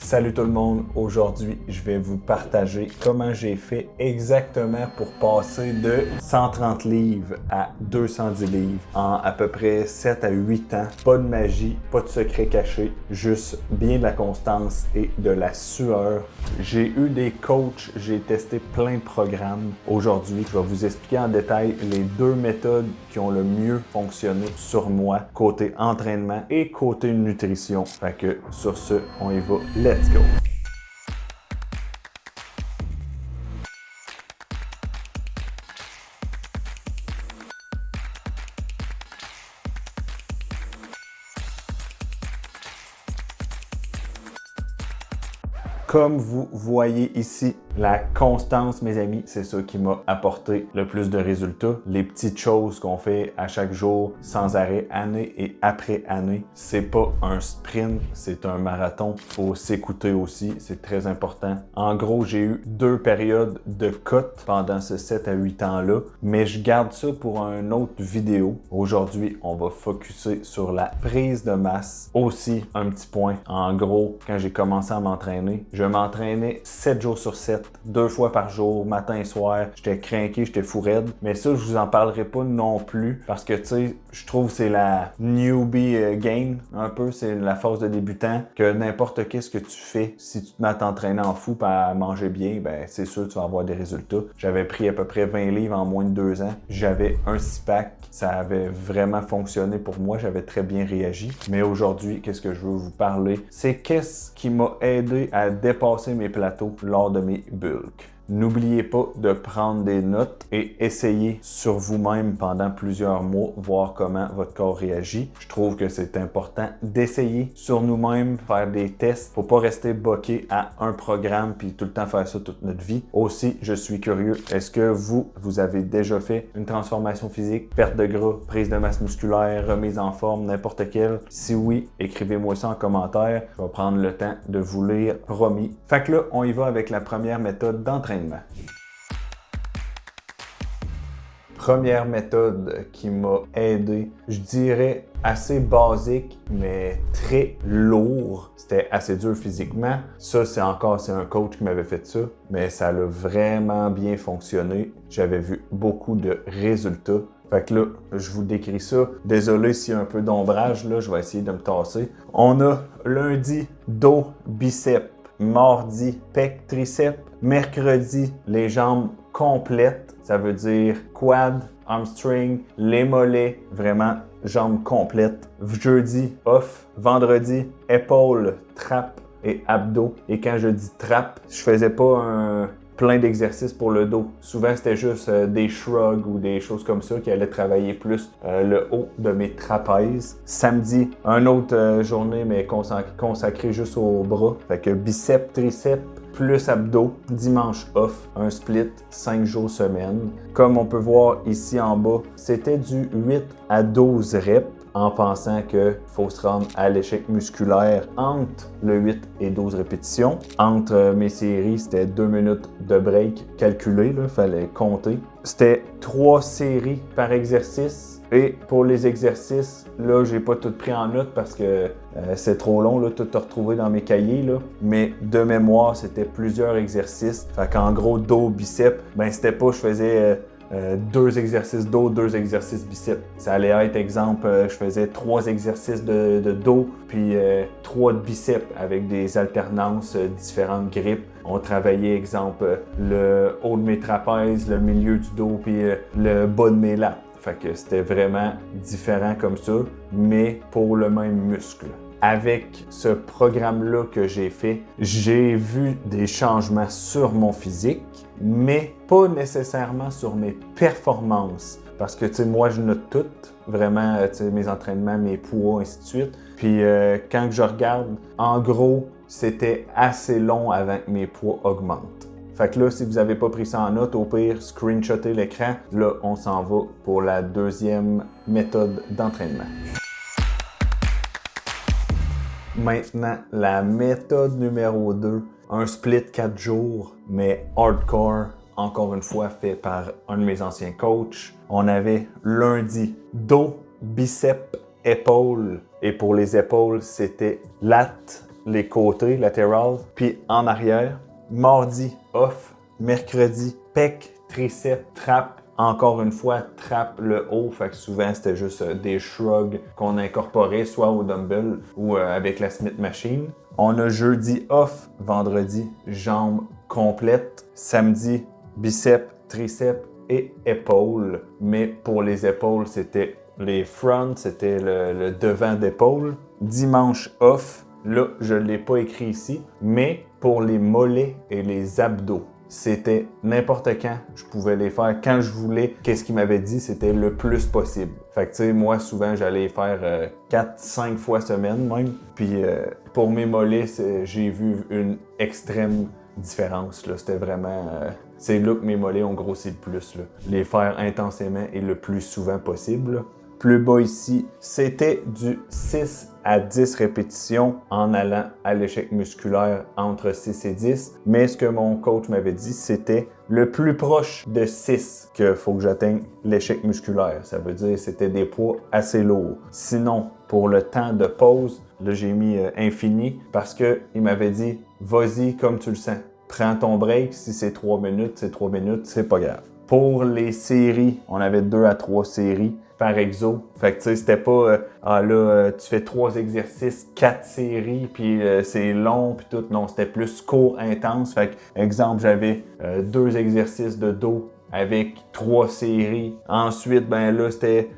Salut tout le monde, aujourd'hui je vais vous partager comment j'ai fait exactement pour passer de 130 livres à 210 livres en à peu près 7 à 8 ans. Pas de magie, pas de secret caché, juste bien de la constance et de la sueur. J'ai eu des coachs, j'ai testé plein de programmes. Aujourd'hui, je vais vous expliquer en détail les deux méthodes qui ont le mieux fonctionné sur moi, côté entraînement et côté nutrition. Fait que sur ce, on y va. Let's go! Comme vous voyez ici, la constance, mes amis, c'est ça qui m'a apporté le plus de résultats. Les petites choses qu'on fait à chaque jour, sans arrêt, année et après année. C'est pas un sprint, c'est un marathon. Faut s'écouter aussi, c'est très important. En gros, j'ai eu 2 périodes de cut pendant ce 7 à 8 ans-là, mais je garde ça pour une autre vidéo. Aujourd'hui, on va focuser sur la prise de masse. Aussi, un petit point. En gros, quand j'ai commencé à m'entraîner, je m'entraînais 7 jours sur 7, 2 fois par jour, matin et soir. J'étais craqué, j'étais fou raide. Mais ça, je vous en parlerai pas non plus parce que, tu sais, je trouve que c'est la newbie game, un peu. C'est la phase de débutant que n'importe qu'est-ce que tu fais, si tu te mets à t'entraîner en fou et à manger bien, ben c'est sûr que tu vas avoir des résultats. J'avais pris à peu près 20 livres en moins de 2 ans. J'avais un 6-pack. Ça avait vraiment fonctionné pour moi. J'avais très bien réagi. Mais aujourd'hui, qu'est-ce que je veux vous parler? C'est qu'est-ce qui m'a aidé à dépasser mes plateaux lors de mes bulks. N'oubliez pas de prendre des notes et essayer sur vous-même pendant plusieurs mois, voir comment votre corps réagit. Je trouve que c'est important d'essayer sur nous-mêmes, faire des tests. Faut pas rester bloqué à un programme puis tout le temps faire ça toute notre vie. Aussi, je suis curieux, est-ce que vous avez déjà fait une transformation physique, perte de gras, prise de masse musculaire, remise en forme, n'importe quelle? Si oui, écrivez-moi ça en commentaire. Je vais prendre le temps de vous lire, promis. Fait que là, on y va avec la première méthode d'entraînement. Première méthode qui m'a aidé, je dirais assez basique, mais très lourd. C'était assez dur physiquement. Ça, c'est un coach qui m'avait fait ça, mais ça a vraiment bien fonctionné. J'avais vu beaucoup de résultats. Fait que là, je vous décris ça. Désolé s'il y a un peu d'ombrage, là, je vais essayer de me tasser. On a lundi, dos, biceps. Mardi, pec, triceps. Mercredi, les jambes complètes. Ça veut dire quad, hamstring, les mollets, vraiment jambes complètes. Jeudi, off. Vendredi, épaules, trappe et abdos. Et quand je dis trappe, je faisais pas plein d'exercices pour le dos. Souvent, c'était juste des shrugs ou des choses comme ça qui allaient travailler plus le haut de mes trapèzes. Samedi, une autre journée, mais consacrée juste aux bras. Fait que biceps, triceps, plus abdos. Dimanche off, un split, 5 jours semaine. Comme on peut voir ici en bas, c'était du 8 à 12 reps. En pensant qu'il faut se rendre à l'échec musculaire entre le 8 et 12 répétitions. Entre mes séries, c'était 2 minutes de break calculé, il fallait compter. C'était 3 séries par exercice. Et pour les exercices, là, j'ai pas tout pris en note parce que c'est trop long, là, tout à retrouver dans mes cahiers. Là. Mais de mémoire, c'était plusieurs exercices. Fait qu'en gros, dos, biceps, ben c'était pas, je faisais 2 exercices dos, 2 exercices biceps. Ça allait être, exemple, je faisais 3 exercices de dos, puis 3 de biceps avec des alternances, différentes grippes. On travaillait, exemple, le haut de mes trapèzes, le milieu du dos, puis le bas de mes lattes. Fait que c'était vraiment différent comme ça, mais pour le même muscle. Avec ce programme-là que j'ai fait, j'ai vu des changements sur mon physique, mais pas nécessairement sur mes performances. Parce que, tu sais, moi, je note tout, vraiment, tu sais, mes entraînements, mes poids, ainsi de suite. Puis, quand je regarde, en gros, c'était assez long avant que mes poids augmentent. Fait que là, si vous n'avez pas pris ça en note, au pire, screenshotez l'écran. Là, on s'en va pour la deuxième méthode d'entraînement. Maintenant, la méthode numéro 2, un split 4 jours, mais hardcore, encore une fois fait par un de mes anciens coachs. On avait lundi, dos, biceps, épaules. Et pour les épaules, c'était lattes, les côtés latérales, puis en arrière. Mardi, off. Mercredi, pec, triceps, trap. Encore une fois, trap le haut, fait que souvent c'était juste des shrugs qu'on incorporait soit au dumbbell ou avec la Smith Machine. On a jeudi off, vendredi, jambes complètes, samedi, biceps, triceps et épaules. Mais pour les épaules, c'était les fronts, c'était le devant d'épaule. Dimanche off, là je ne l'ai pas écrit ici, mais pour les mollets et les abdos. C'était n'importe quand, je pouvais les faire quand je voulais. Qu'est-ce qu'il m'avait dit, c'était le plus possible. Fait que tu sais, moi souvent j'allais faire 4-5 fois semaine même. Puis pour mes mollets, j'ai vu une extrême différence. Là. C'était vraiment... c'est là que mes mollets ont grossi le plus. Là. Les faire intensément et le plus souvent possible. Là. Plus bas ici, c'était du 6 à 10 répétitions en allant à l'échec musculaire entre 6 et 10. Mais ce que mon coach m'avait dit, c'était le plus proche de 6 qu'il faut que j'atteigne l'échec musculaire. Ça veut dire que c'était des poids assez lourds. Sinon, pour le temps de pause, là j'ai mis infini parce qu'il m'avait dit « Vas-y comme tu le sens. Prends ton break. Si c'est 3 minutes, c'est 3 minutes. C'est pas grave. » Pour les séries, on avait 2 à 3 séries par exo. Fait que tu sais, c'était pas tu fais 3 exercices, 4 séries, puis c'est long, puis tout. Non, c'était plus court, intense. Fait que, exemple, j'avais 2 exercices de dos avec 3 séries. Ensuite, ben là, c'était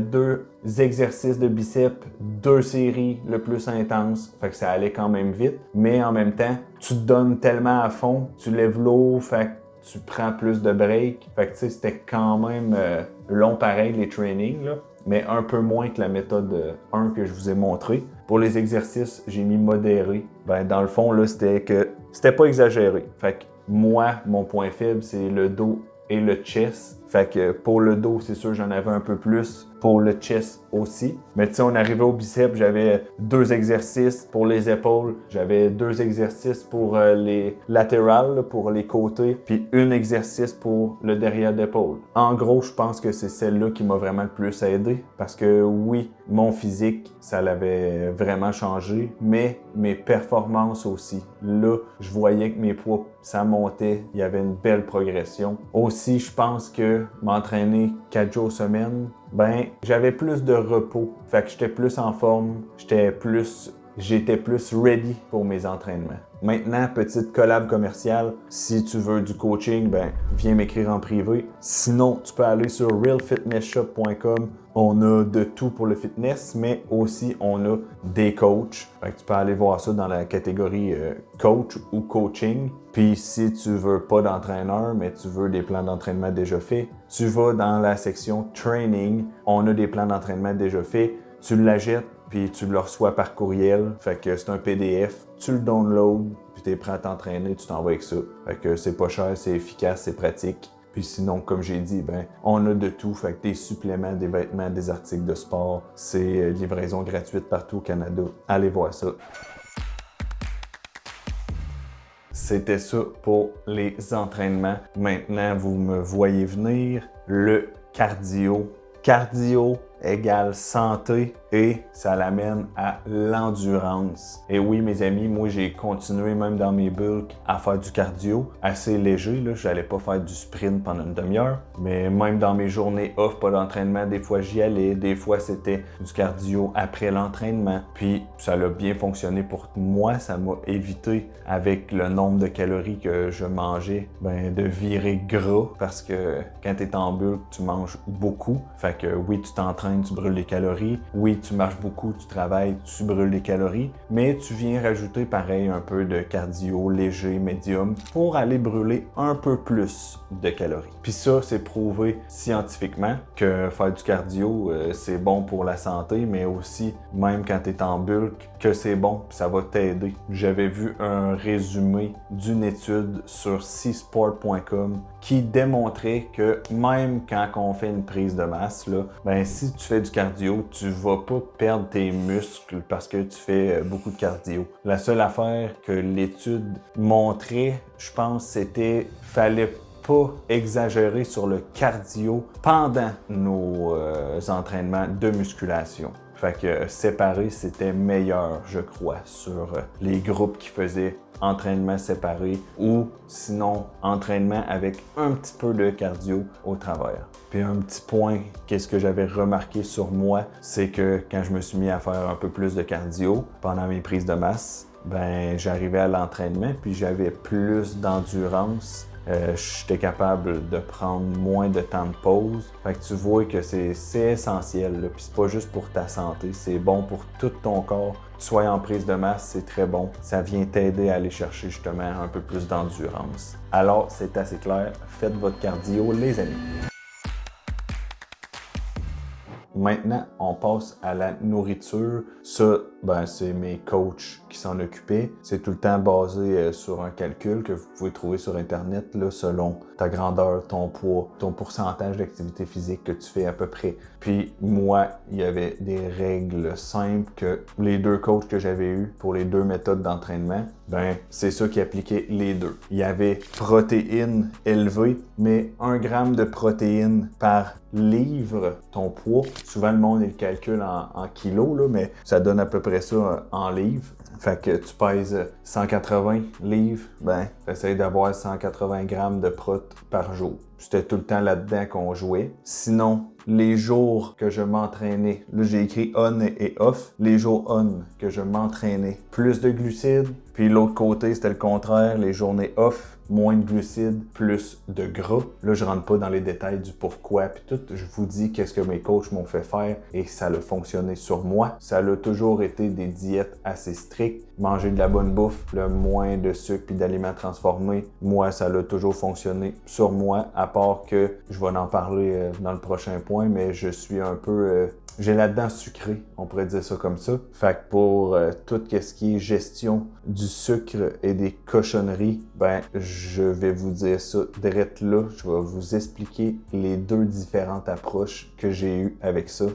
2 exercices de biceps, 2 séries le plus intense. Fait que ça allait quand même vite. Mais en même temps, tu te donnes tellement à fond, tu lèves l'eau, fait que tu prends plus de break. Fait que tu sais, c'était quand même long pareil les trainings, là, mais un peu moins que la méthode 1 que je vous ai montré. Pour les exercices, j'ai mis modéré. Ben dans le fond, là, c'était pas exagéré. Fait que moi, mon point faible, c'est le dos et le chest. Fait que pour le dos, c'est sûr, j'en avais un peu plus. Pour le chest aussi. Mais tu sais, on arrivait au biceps, j'avais 2 exercices. Pour les épaules, j'avais 2 exercices pour les latérales, pour les côtés, puis 1 exercice pour le derrière d'épaule. En gros, je pense que c'est celle-là qui m'a vraiment le plus aidé. Parce que oui, mon physique, ça l'avait vraiment changé, mais mes performances aussi. Là, je voyais que mes poids, ça montait, il y avait une belle progression. Aussi, je pense que m'entraîner 4 jours semaine, ben, j'avais plus de repos. Fait que j'étais plus en forme, j'étais plus ready pour mes entraînements. Maintenant, petite collab commerciale. Si tu veux du coaching, ben, viens m'écrire en privé. Sinon, tu peux aller sur realfitnessshop.com. On a de tout pour le fitness, mais aussi on a des coachs. Fait que tu peux aller voir ça dans la catégorie coach ou coaching. Puis si tu veux pas d'entraîneur, mais tu veux des plans d'entraînement déjà faits, tu vas dans la section training. On a des plans d'entraînement déjà faits. Tu l'achètes, puis tu le reçois par courriel. Fait que c'est un PDF. Tu le downloads, puis tu es prêt à t'entraîner, tu t'en vas avec ça. Fait que c'est pas cher, c'est efficace, c'est pratique. Puis sinon, comme j'ai dit, ben, on a de tout. Fait que des suppléments, des vêtements, des articles de sport. C'est livraison gratuite partout au Canada. Allez voir ça. C'était ça pour les entraînements. Maintenant, vous me voyez venir. Le cardio. Cardio égale santé et ça l'amène à l'endurance. Et oui, mes amis, moi j'ai continué même dans mes bulks à faire du cardio assez léger. Je n'allais pas faire du sprint pendant une demi-heure, mais même dans mes journées off, pas d'entraînement, des fois j'y allais, des fois c'était du cardio après l'entraînement. Puis ça a bien fonctionné pour moi, ça m'a évité avec le nombre de calories que je mangeais, ben, de virer gras parce que quand tu es en bulk, tu manges beaucoup. Fait que oui, tu t'entraînes, tu brûles les calories. Oui, tu marches beaucoup, tu travailles, tu brûles les calories. Mais tu viens rajouter pareil un peu de cardio léger, médium pour aller brûler un peu plus de calories. Puis ça, c'est prouvé scientifiquement que faire du cardio, c'est bon pour la santé, mais aussi, même quand tu es en bulk, que c'est bon, puis ça va t'aider. J'avais vu un résumé d'une étude sur csport.com qui démontrait que même quand on fait une prise de masse, là, ben, si tu fais du cardio, tu vas pas perdre tes muscles parce que tu fais beaucoup de cardio. La seule affaire que l'étude montrait, je pense, c'était fallait pas exagérer sur le cardio pendant nos entraînements de musculation. Fait que séparer, c'était meilleur, je crois, sur les groupes qui faisaient entraînement séparé ou sinon entraînement avec un petit peu de cardio au travers. Puis un petit point, qu'est-ce que j'avais remarqué sur moi, c'est que quand je me suis mis à faire un peu plus de cardio pendant mes prises de masse, ben j'arrivais à l'entraînement puis j'avais plus d'endurance. J'étais capable de prendre moins de temps de pause. Fait que tu vois que c'est essentiel, là. Puis c'est pas juste pour ta santé, c'est bon pour tout ton corps. Que tu sois en prise de masse, c'est très bon. Ça vient t'aider à aller chercher justement un peu plus d'endurance. Alors, c'est assez clair, faites votre cardio, les amis. Maintenant, on passe à la nourriture. Ça, ben, c'est mes coachs qui s'en occupaient. C'est tout le temps basé sur un calcul que vous pouvez trouver sur Internet là, selon ta grandeur, ton poids, ton pourcentage d'activité physique que tu fais à peu près. Puis moi, il y avait des règles simples que les deux coachs que j'avais eus pour les deux méthodes d'entraînement, ben c'est ça qui appliquait les deux. Il y avait protéines élevées, mais 1 gramme de protéines par livre ton poids. Souvent, le monde, il le calcule en kilos, là, mais ça donne à peu près ça en livres. Fait que tu pèses 180 livres, ben, essaye d'avoir 180 grammes de prot par jour. C'était tout le temps là-dedans qu'on jouait. Sinon, les jours que je m'entraînais, là j'ai écrit on et off, les jours on que je m'entraînais, plus de glucides, puis l'autre côté c'était le contraire, les journées off, moins de glucides, plus de gras. Là je rentre pas dans les détails du pourquoi, puis tout, je vous dis qu'est-ce que mes coachs m'ont fait faire et ça a fonctionné sur moi. Ça a toujours été des diètes assez strictes, manger de la bonne bouffe, le moins de sucre puis d'aliments transformés. Moi ça a toujours fonctionné sur moi, à part que je vais en parler dans le prochain point, mais je suis un peu... j'ai la dent sucrée, on pourrait dire ça comme ça. Fait que pour tout ce qui est gestion du sucre et des cochonneries, ben je vais vous dire ça direct là. Je vais vous expliquer les deux différentes approches que j'ai eues avec ça.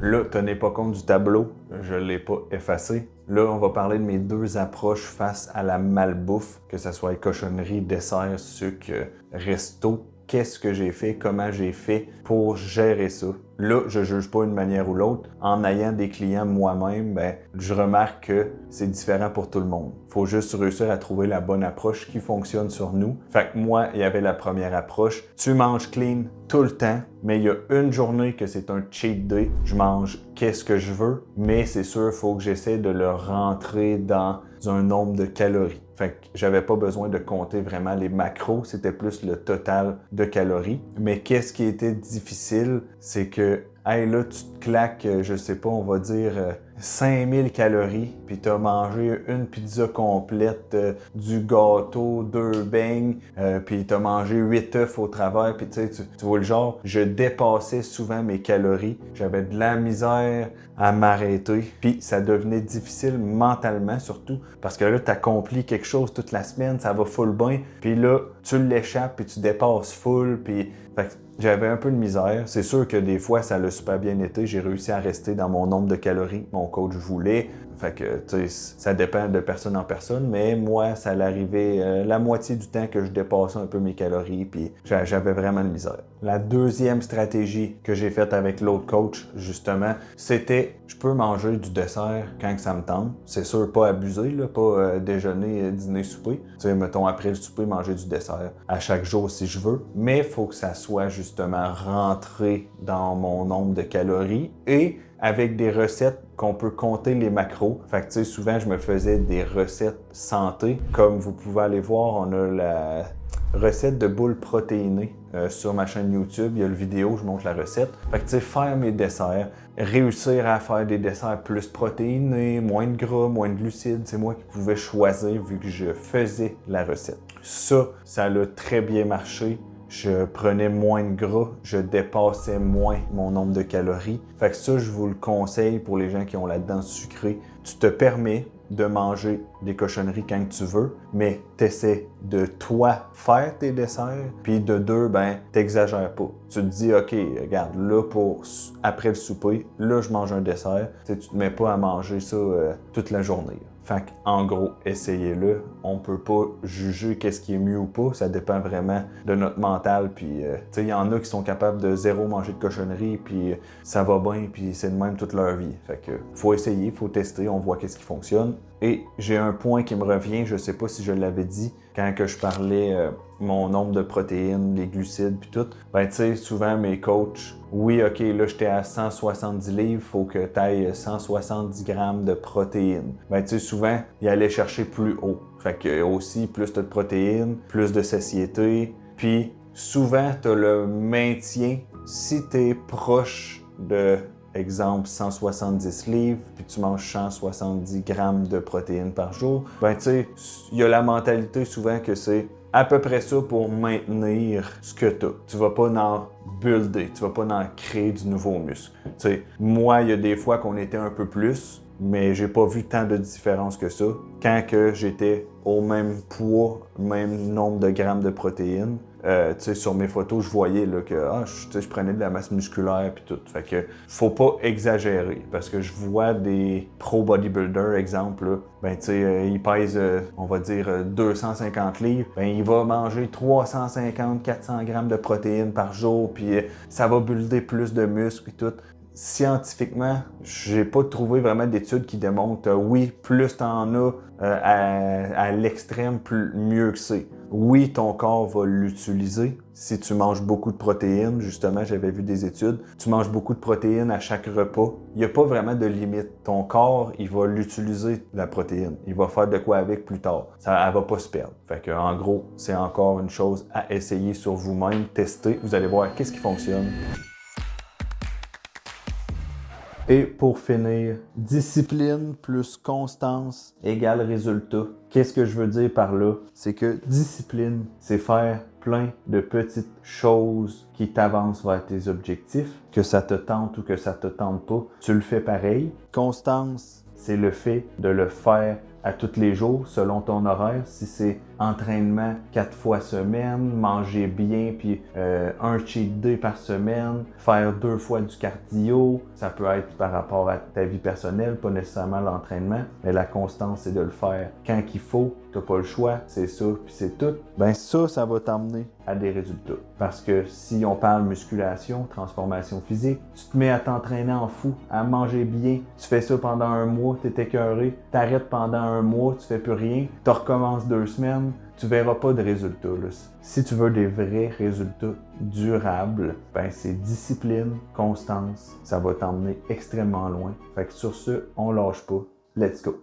Là, tenez pas compte du tableau, je l'ai pas effacé. Là, on va parler de mes deux approches face à la malbouffe, que ce soit cochonnerie, dessert, sucre, resto. Qu'est-ce que j'ai fait, comment j'ai fait pour gérer ça. Là, je juge pas une manière ou l'autre. En ayant des clients moi-même, ben, je remarque que c'est différent pour tout le monde. Faut juste réussir à trouver la bonne approche qui fonctionne sur nous. Fait que moi, il y avait la première approche. Tu manges clean tout le temps, mais il y a une journée que c'est un cheat day. Je mange qu'est-ce que je veux, mais c'est sûr, il faut que j'essaie de le rentrer dans un nombre de calories. Fait que j'avais pas besoin de compter vraiment les macros, c'était plus le total de calories. Mais qu'est-ce qui était difficile, c'est que, hey, là, tu te claques, je sais pas, on va dire 5000 calories, puis tu as mangé une pizza complète, du gâteau, 2 beignes, puis tu as mangé 8 œufs au travers, puis tu vois le genre, je dépassais souvent mes calories, j'avais de la misère à m'arrêter, puis ça devenait difficile mentalement surtout, parce que là, tu accomplis quelque chose toute la semaine, ça va full bien, puis là, tu l'échappes, puis tu dépasses full, puis fait que j'avais un peu de misère. C'est sûr que des fois, ça l'a super bien été. J'ai réussi à rester dans mon nombre de calories que mon coach voulait. Fait que, tu sais, ça dépend de personne en personne, mais moi, ça l'arrivait la moitié du temps que je dépassais un peu mes calories, puis j'avais vraiment de misère. La deuxième stratégie que j'ai faite avec l'autre coach, justement, c'était je peux manger du dessert quand ça me tente. C'est sûr, pas abuser, là, pas déjeuner, dîner, souper. Tu sais, mettons, après le souper, manger du dessert à chaque jour si je veux, mais il faut que ça soit justement rentré dans mon nombre de calories et avec des recettes qu'on peut compter les macros. Fait que tu sais, souvent, je me faisais des recettes santé. Comme vous pouvez aller voir, on a la recette de boules protéinées sur ma chaîne YouTube. Il y a le vidéo, je montre la recette. Fait que tu sais, faire mes desserts, réussir à faire des desserts plus protéinés, moins de gras, moins de glucides, c'est moi qui pouvais choisir vu que je faisais la recette. Ça a très bien marché. Je prenais moins de gras, je dépassais moins mon nombre de calories. Fait que ça, je vous le conseille pour les gens qui ont la dent sucrée. Tu te permets, de manger des cochonneries quand tu veux, mais t'essaies de toi faire tes desserts, puis de deux, ben t'exagères pas. Tu te dis, OK, regarde, là, après le souper, là, je mange un dessert. Tu te mets pas à manger ça toute la journée. Fait qu'en gros, essayez-le. On peut pas juger qu'est-ce qui est mieux ou pas. Ça dépend vraiment de notre mental. Puis, tu sais, il y en a qui sont capables de zéro manger de cochonnerie, puis ça va bien, puis c'est de même toute leur vie. Fait que faut essayer, faut tester, on voit qu'est-ce qui fonctionne. Et j'ai un point qui me revient, je sais pas si je l'avais dit, quand que je parlais mon nombre de protéines, les glucides, puis tout. Ben, tu sais, souvent mes coachs, oui, OK, là, j'étais à 170 livres, faut que tu ailles 170 grammes de protéines. Ben, tu sais, souvent, ils allaient chercher plus haut. Fait que aussi, plus tu as de protéines, plus de satiété. Puis, souvent, tu as le maintien. Si tu es proche de, exemple, 170 livres, puis tu manges 170 grammes de protéines par jour, ben, tu sais, il y a la mentalité souvent que c'est à peu près ça pour maintenir ce que tu as. Tu vas pas en builder, tu vas pas en créer du nouveau muscle. Tu sais, moi, il y a des fois qu'on était un peu plus, mais j'ai pas vu tant de différence que ça. Quand que j'étais au même poids, même nombre de grammes de protéines, tu sais, sur mes photos, je voyais là, que je prenais de la masse musculaire puis tout. Fait que faut pas exagérer parce que je vois des pro bodybuilders, exemple, là, ben tu sais, il pèse, on va dire 250 livres, ben il va manger 350-400 grammes de protéines par jour, puis ça va builder plus de muscles et tout. Scientifiquement, j'ai pas trouvé vraiment d'études qui démontrent oui, plus t'en as à l'extrême, mieux que c'est. Oui, ton corps va l'utiliser si tu manges beaucoup de protéines. Justement, j'avais vu des études. Tu manges beaucoup de protéines à chaque repas. Il n'y a pas vraiment de limite. Ton corps, il va l'utiliser, la protéine. Il va faire de quoi avec plus tard. Elle va pas se perdre. Fait que, en gros, c'est encore une chose à essayer sur vous-même, tester. Vous allez voir qu'est-ce qui fonctionne. Et pour finir, discipline plus constance égale résultat. Qu'est-ce que je veux dire par là? C'est que discipline, c'est faire plein de petites choses qui t'avancent vers tes objectifs. Que ça te tente ou que ça te tente pas, tu le fais pareil. Constance, c'est le fait de le faire à tous les jours, selon ton horaire. Si c'est entraînement 4 fois semaine, manger bien, puis un cheat day par semaine, faire 2 fois du cardio, ça peut être par rapport à ta vie personnelle, pas nécessairement l'entraînement, mais la constance, c'est de le faire quand il faut, t'as pas le choix, c'est ça, puis c'est tout. Ben ça va t'emmener à des résultats. Parce que si on parle musculation, transformation physique, tu te mets à t'entraîner en fou, à manger bien, tu fais ça pendant un mois, t'es écœuré, t'arrêtes pendant un mois, tu fais plus rien, tu recommences 2 semaines, tu verras pas de résultats. Là. Si tu veux des vrais résultats durables, ben c'est discipline, constance, ça va t'emmener extrêmement loin. Fait que sur ce, on lâche pas. Let's go!